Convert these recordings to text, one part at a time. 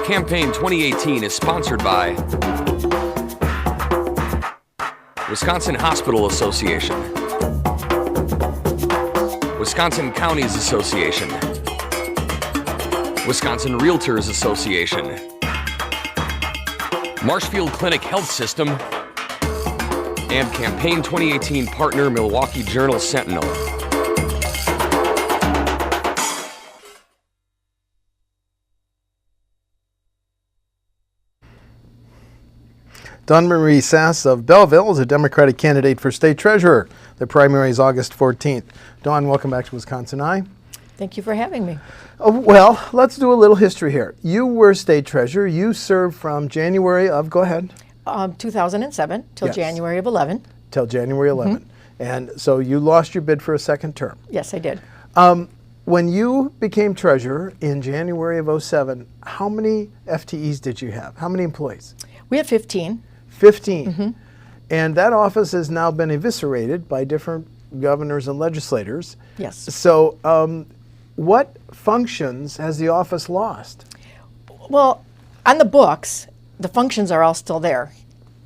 Campaign 2018 is sponsored by Wisconsin Hospital Association, Wisconsin Counties Association, Wisconsin Realtors Association, Marshfield Clinic Health System, and Campaign 2018 partner Milwaukee Journal Sentinel. Dawn Marie Sass of Belleville is a Democratic candidate for state treasurer. The primary is August 14th. Dawn, welcome back to WisconsinEye. Thank you for having me. Well, let's do a little history here. You were state treasurer. You served from January of, go ahead. 2007 till January of 11. Till January 11. And so you lost your bid for a second term. Yes, I did. When you became treasurer in January of 07, how many FTEs did you have? How many employees? We had 15. 15. And that office has now been eviscerated by different governors and legislators. Yes. So what functions has the office lost? Well, on the books, the functions are all still there.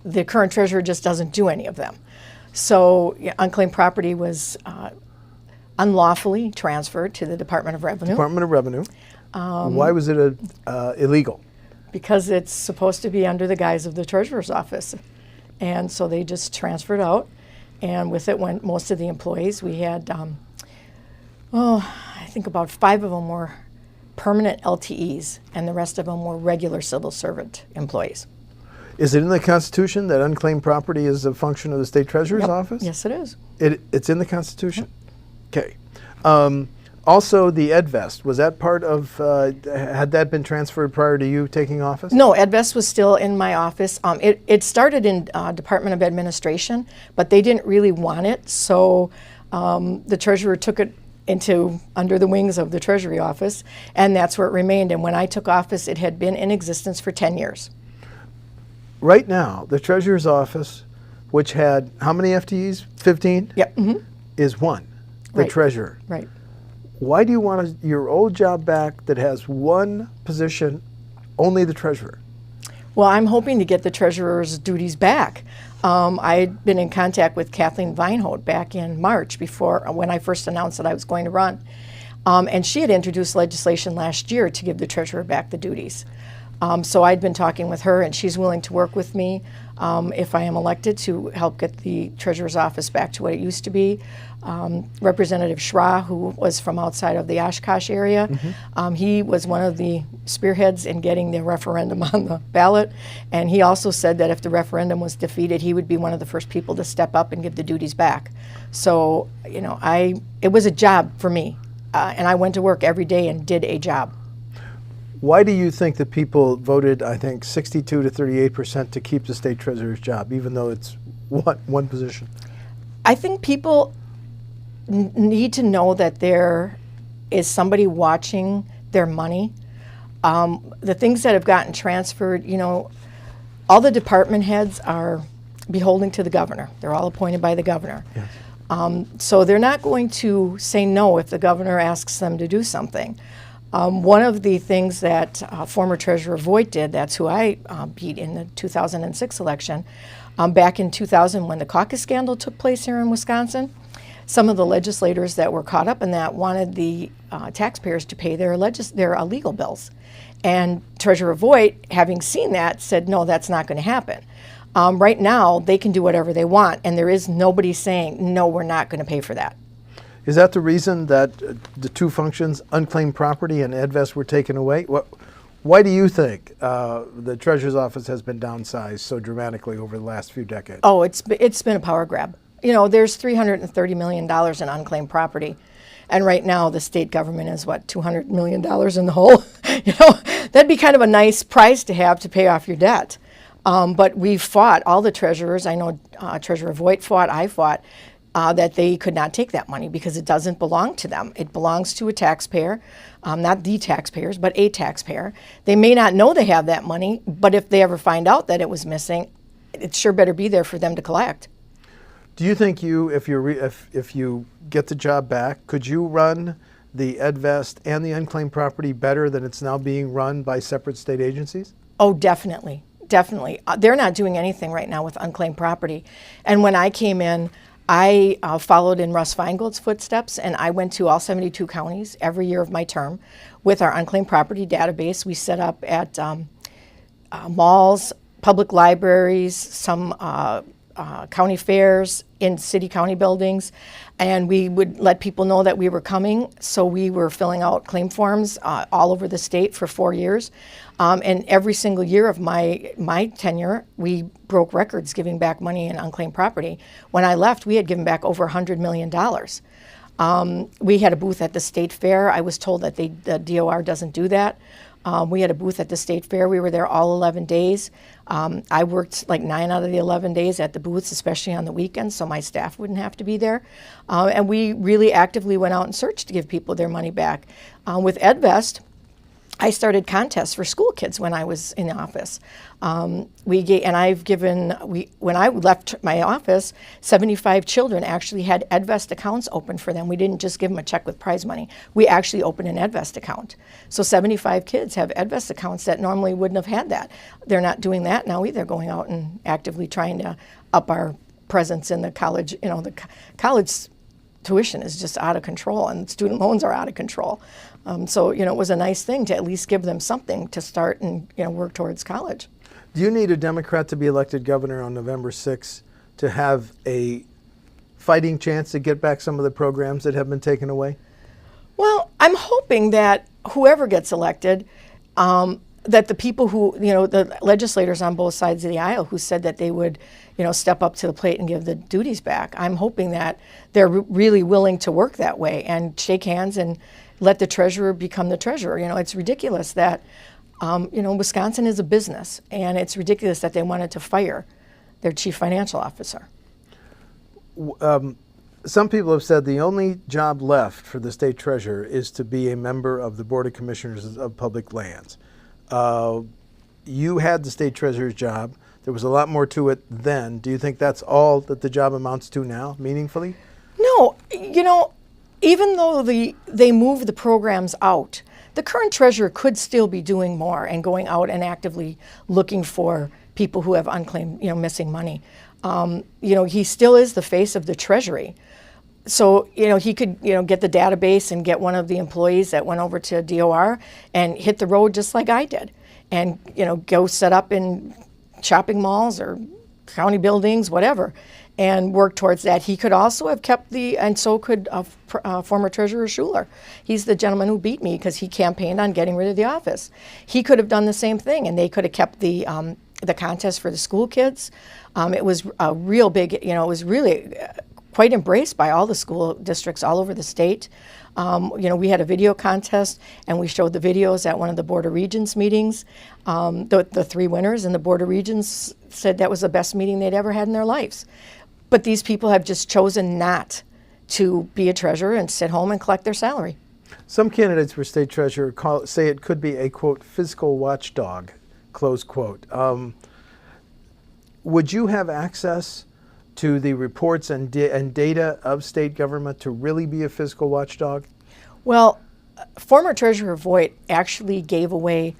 The current treasurer just doesn't do any of them. So unclaimed property was unlawfully transferred to the Department of Revenue. Department of Revenue. Why was it illegal? Because it's supposed to be under the guise of the treasurer's office. And so they just transferred out. And with it went most of the employees. We had, I think about 5 of them were permanent LTEs, and the rest of them were regular civil servant employees. Is it in the Constitution that unclaimed property is a function of the state treasurer's office? Yes, it is. It's in the Constitution? Okay. Also, the EdVest, was that part of, had that been transferred prior to you taking office? No, EdVest was still in my office. It started in Department of Administration, but they didn't really want it, so the treasurer took it under the wings of the Treasury office, and that's where it remained. And when I took office, it had been in existence for 10 years. Right now, the treasurer's office, which had how many FTEs? 15? Yep. Is one, the treasurer. Right. Why do you want your old job back that has one position, only the treasurer? Well, I'm hoping to get the treasurer's duties back. I'd been in contact with Kathleen Weinhold back in March when I first announced that I was going to run. And she had introduced legislation last year to give the treasurer back the duties. So I'd been talking with her, and she's willing to work with me if I am elected to help get the treasurer's office back to what it used to be. Representative Schra, who was from outside of the Oshkosh area, he was one of the spearheads in getting the referendum on the ballot, and he also said that if the referendum was defeated, he would be one of the first people to step up and give the duties back. So, it was a job for me, and I went to work every day and did a job. Why do you think that people voted, I think, 62 to 38% to keep the state treasurer's job, even though it's one position? I think people need to know that there is somebody watching their money. The things that have gotten transferred, all the department heads are beholden to the governor. They're all appointed by the governor. Yes. So they're not going to say no if the governor asks them to do something. One of the things that former Treasurer Voigt did, that's who I beat in the 2006 election, back in 2000 when the caucus scandal took place here in Wisconsin, some of the legislators that were caught up in that wanted the taxpayers to pay their legal bills. And Treasurer Voigt, having seen that, said, no, that's not going to happen. Right now, they can do whatever they want, and there is nobody saying, no, we're not going to pay for that. Is that the reason that the two functions, unclaimed property and EdVest, were taken away? Why do you think the Treasurer's office has been downsized so dramatically over the last few decades? Oh, it's been a power grab. There's $330 million in unclaimed property, and right now the state government is, $200 million in the hole? That'd be kind of a nice price to have to pay off your debt. But we've fought, all the treasurers, I know Treasurer Voigt fought, I fought, that they could not take that money because it doesn't belong to them. It belongs to a taxpayer, not the taxpayers, but a taxpayer. They may not know they have that money, but if they ever find out that it was missing, it sure better be there for them to collect. Do you think if you get the job back, could you run the EdVest and the unclaimed property better than it's now being run by separate state agencies? Oh, definitely, definitely. They're not doing anything right now with unclaimed property. And when I came in, I followed in Russ Feingold's footsteps, and I went to all 72 counties every year of my term with our unclaimed property database. We set up at malls, public libraries, some county fairs, in city county buildings, and we would let people know that we were coming. So we were filling out claim forms all over the state for 4 years. And every single year of my tenure, we broke records giving back money in unclaimed property. When I left, we had given back over $100 million. We had a booth at the state fair. I was told that the DOR doesn't do that. We had a booth at the state fair. We were there all 11 days. I worked like 9 out of the 11 days at the booths, especially on the weekends, so my staff wouldn't have to be there. And we really actively went out and searched to give people their money back. With EdVest, I started contests for school kids when I was in office. When I left my office, 75 children actually had EdVest accounts open for them. We didn't just give them a check with prize money. We actually opened an EdVest account. So 75 kids have EdVest accounts that normally wouldn't have had that. They're not doing that now either, going out and actively trying to up our presence in the college. You know, the college tuition is just out of control, and student loans are out of control. So, you know, it was a nice thing to at least give them something to start and, you know, work towards college. Do you need a Democrat to be elected governor on November 6th to have a fighting chance to get back some of the programs that have been taken away? Well, I'm hoping that whoever gets elected, that the people who, you know, the legislators on both sides of the aisle who said that they would, you know, step up to the plate and give the duties back, I'm hoping that they're really willing to work that way and shake hands and let the treasurer become the treasurer. You know, it's ridiculous that, you know, Wisconsin is a business, and it's ridiculous that they wanted to fire their chief financial officer. Some people have said the only job left for the state treasurer is to be a member of the Board of Commissioners of Public Lands. You had the state treasurer's job. There was a lot more to it then. Do you think that's all that the job amounts to now, meaningfully? No, you know, even though they moved the programs out, the current treasurer could still be doing more and going out and actively looking for people who have unclaimed, you know, missing money. You know, he still is the face of the Treasury. So, you know, he could, you know, get the database and get one of the employees that went over to DOR and hit the road just like I did, and, you know, go set up in shopping malls or county buildings, whatever, and work towards that. He could also have kept and so could former Treasurer Schuler. He's the gentleman who beat me because he campaigned on getting rid of the office. He could have done the same thing, and they could have kept the contest for the school kids. It was a real big, you know, it was really quite embraced by all the school districts all over the state. You know, we had a video contest, and we showed the videos at one of the Board of Regents meetings. The 3 winners, and the Board of Regents said that was the best meeting they'd ever had in their lives. But these people have just chosen not to be a treasurer and sit home and collect their salary. Some candidates for state treasurer say it could be a, quote, fiscal watchdog, close quote. Would you have access to the reports and data of state government to really be a fiscal watchdog? Well, former Treasurer Voigt actually gave away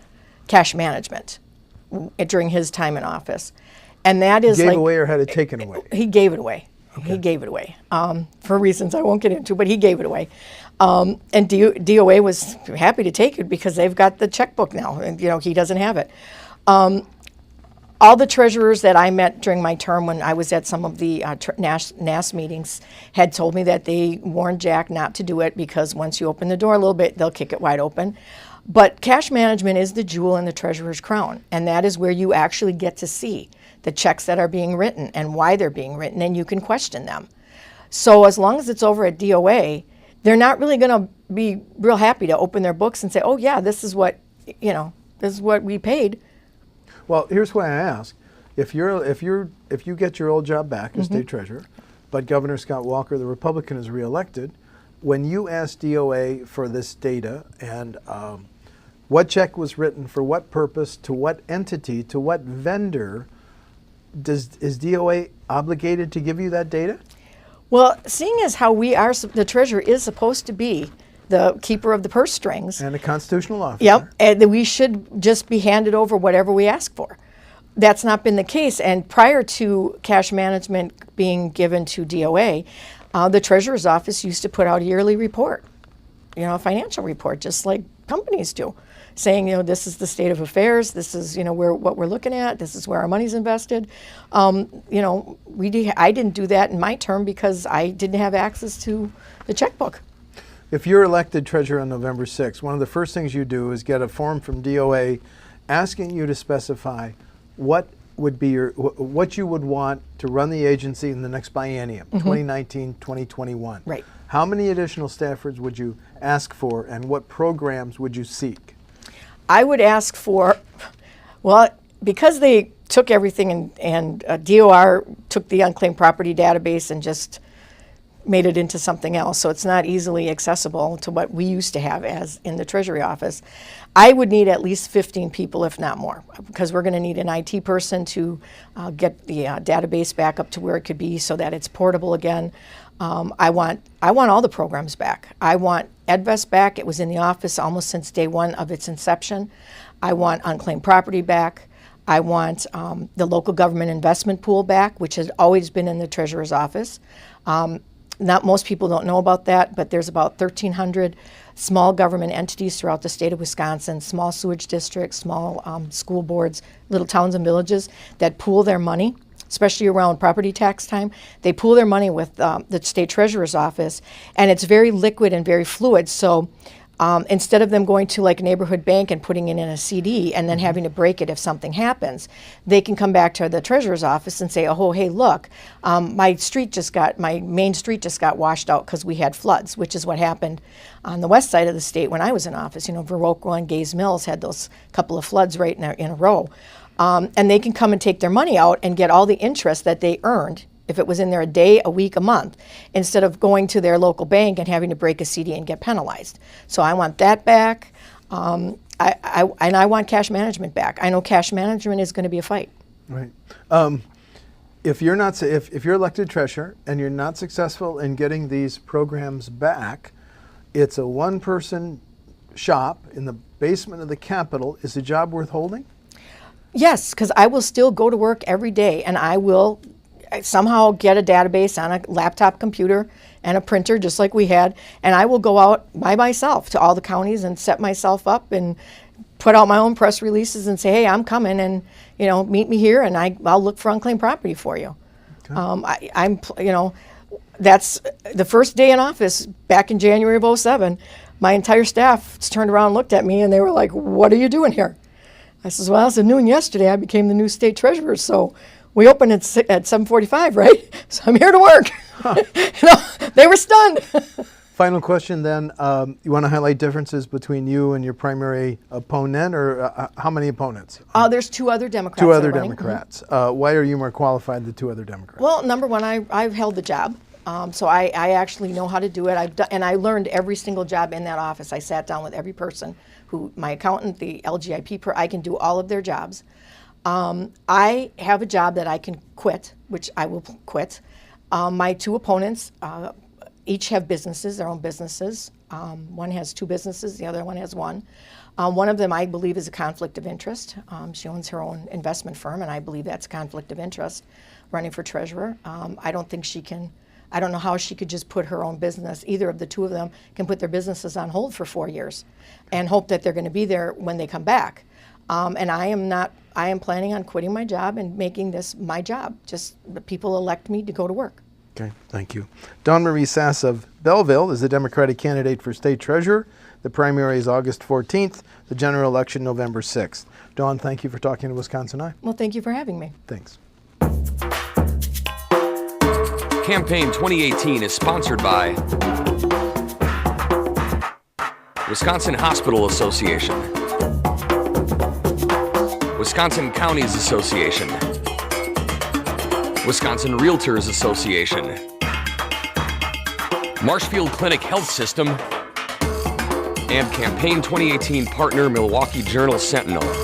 cash management during his time in office. And that is Gave away or had it taken away? He gave it away. Okay. He gave it away for reasons I won't get into, but he gave it away. And DOA was happy to take it because they've got the checkbook now, and, you know, he doesn't have it. All the treasurers that I met during my term when I was at some of the NAS meetings had told me that they warned Jack not to do it because once you open the door a little bit, they'll kick it wide open. But cash management is the jewel in the treasurer's crown, and that is where you actually get to see the checks that are being written and why they're being written, and you can question them. So as long as it's over at DOA, they're not really going to be real happy to open their books and say, oh yeah, this is what, you know, this is what we paid. Well, here's why I ask. If you get your old job back as state treasurer, but Governor Scott Walker, the Republican, is reelected, when you ask DOA for this data and what check was written for what purpose, to what entity, to what vendor, is DOA obligated to give you that data? Well, seeing as how we are, the treasurer is supposed to be the keeper of the purse strings. And a constitutional officer. Yep, and that we should just be handed over whatever we ask for. That's not been the case. And prior to cash management being given to DOA, the Treasurer's Office used to put out a yearly report, a financial report, just like companies do, saying, this is the state of affairs, this is, what we're looking at, this is where our money's invested. I didn't do that in my term because I didn't have access to the checkbook. If you're elected treasurer on November 6th, one of the first things you do is get a form from DOA asking you to specify what would be what you would want to run the agency in the next biennium, 2019, 2021. Right. How many additional staffers would you ask for, and what programs would you seek? I would ask for, because they took everything and DOR took the unclaimed property database and just made it into something else, so it's not easily accessible to what we used to have as in the Treasury office. I would need at least 15 people, if not more, because we're going to need an IT person to get the database back up to where it could be so that it's portable again. I want all the programs back. I want EdVest back. It was in the office almost since day one of its inception. I want unclaimed property back. I want the local government investment pool back, which has always been in the Treasurer's office. Not most people don't know about that, but there's about 1,300 small government entities throughout the state of Wisconsin, small sewage districts, small school boards, little towns and villages that pool their money, especially around property tax time. They pool their money with the state treasurer's office, and it's very liquid and very fluid. So instead of them going to like a neighborhood bank and putting it in a CD and then having to break it if something happens, they can come back to the treasurer's office and say, oh, hey, look, my main street just got washed out because we had floods, which is what happened on the west side of the state when I was in office. Viroqua and Gays Mills had those couple of floods right in a row. And they can come and take their money out and get all the interest that they earned if it was in there a day, a week, a month, instead of going to their local bank and having to break a CD and get penalized. So I want that back. And I want cash management back. I know cash management is going to be a fight. Right. If you're elected treasurer and you're not successful in getting these programs back, it's a one-person shop in the basement of the Capitol. Is the job worth holding? Yes, because I will still go to work every day, and I will somehow get a database on a laptop computer and a printer just like we had, and I will go out by myself to all the counties and set myself up and put out my own press releases and say, hey, I'm coming, and meet me here, and I'll look for unclaimed property for you. Okay. That's the first day in office back in January of 2007. My entire staff turned around and looked at me, and they were like, what are you doing here? I says, well, as of noon yesterday, I became the new state treasurer, so we open at 7:45, right? So I'm here to work. Huh. They were stunned. Final question then. You want to highlight differences between you and your primary opponent, or how many opponents? There's two other Democrats. Two other Democrats. Mm-hmm. Why are you more qualified than the two other Democrats? Well, number one, I've held the job. So I actually know how to do it. And I learned every single job in that office. I sat down with every person, my accountant, the LGIP, I can do all of their jobs. I have a job that I can quit, which I will quit. My two opponents each have businesses, their own businesses. One has two businesses, the other one has one. One of them, I believe, is a conflict of interest. She owns her own investment firm, and I believe that's a conflict of interest, running for treasurer. I don't know how she could just put her own business. Either of the two of them can put their businesses on hold for 4 years and hope that they're going to be there when they come back. And I am planning on quitting my job and making this my job. Just the people elect me to go to work. Okay, thank you. Dawn Marie Sass of Belleville is the Democratic candidate for state treasurer. The primary is August 14th, the general election November 6th. Dawn, thank you for talking to WisconsinEye. Well, thank you for having me. Thanks. Campaign 2018 is sponsored by Wisconsin Hospital Association, Wisconsin Counties Association, Wisconsin Realtors Association, Marshfield Clinic Health System, and Campaign 2018 partner Milwaukee Journal-Sentinel.